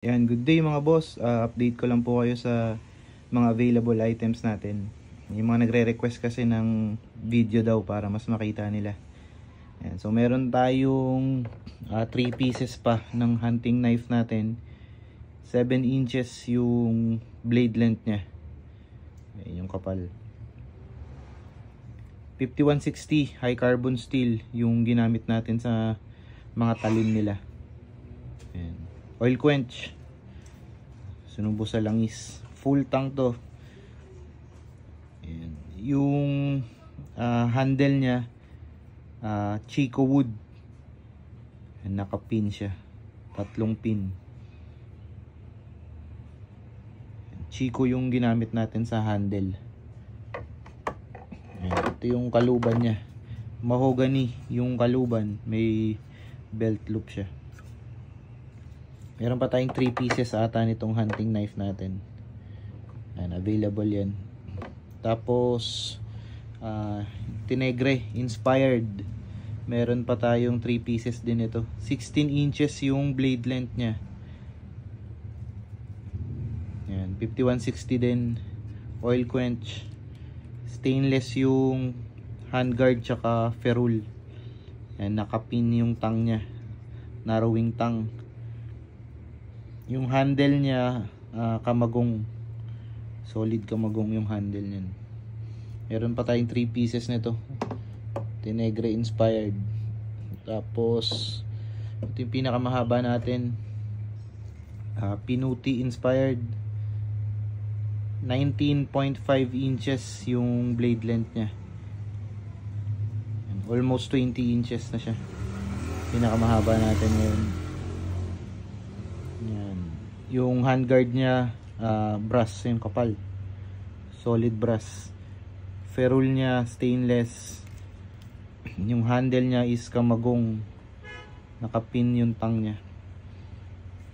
Yan, good day mga boss. Update ko lang po kayo sa mga available items natin. Yung mga nagre-request kasi ng video daw para mas makita nila. Yan, so meron tayong 3 pieces pa ng hunting knife natin. 7 inches yung blade length nya. Yan, yung kapal. 5160 high carbon steel yung ginamit natin sa mga talim nila. Yan. Oil quench, sunubo sa langis, full tank to. Ayan. Yung handle nya Chico wood. Ayan, nakapin siya, 3 pin. Ayan, Chico yung ginamit natin sa handle. Ayan, ito yung kaluban nya, mahogany yung kaluban, may belt loop siya. Meron pa tayong 3 pieces ata nitong hunting knife natin. Ayan, available yan. Tapos Tinegre inspired, meron pa tayong 3 pieces din ito. 16 inches yung blade length nya. Ayan, 5160 din. Oil quench, stainless yung handguard tsaka ferrule. Ayan, nakapin yung tang nya, narrowing tang. Yung handle nya kamagong, solid kamagong yung handle nyan. Meron pa tayong 3 pieces nito, Tinegre inspired. Tapos ito yung pinakamahaba natin, Pinuti inspired. 19.5 inches yung blade length nya. Almost 20 inches na siya, pinakamahaba natin ngayon. Yan. Yung handguard nya brass, yung kapal, solid brass. Ferrule nya stainless. Yung handle nya is kamagong, nakapin yung tang nya,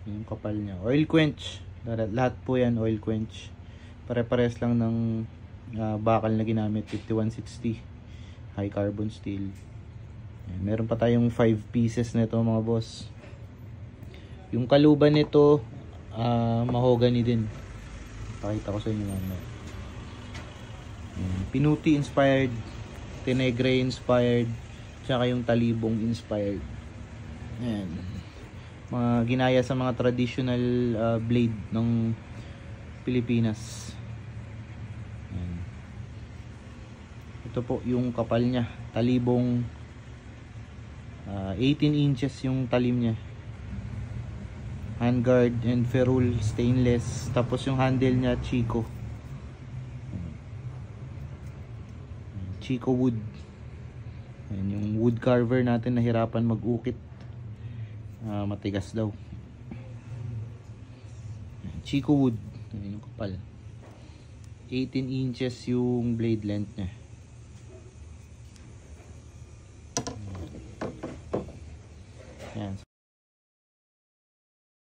yung kapal nya. Oil quench, lahat po yan oil quench. Pare-pares lang ng bakal na ginamit, 5160 high carbon steel. Yan. Meron pa tayong 5 pieces nito mga boss. Yung kaluban nito mahogany din, pakita ko sa inyo mamaya. Pinuti inspired, Tinegre inspired, tsaka yung talibong inspired. Ayan, mga ginaya sa mga traditional blade ng Pilipinas. Ayan. Ito po yung kapal nya, talibong 18 inches yung talim nya. Handguard and ferrule stainless. Tapos yung handle nya Chico wood. Ayan, yung wood carver natin nahirapan mag-ukit, matigas daw. Ayan, Chico wood. Ayan, yung kapal, 18 inches yung blade length nya. Ayan,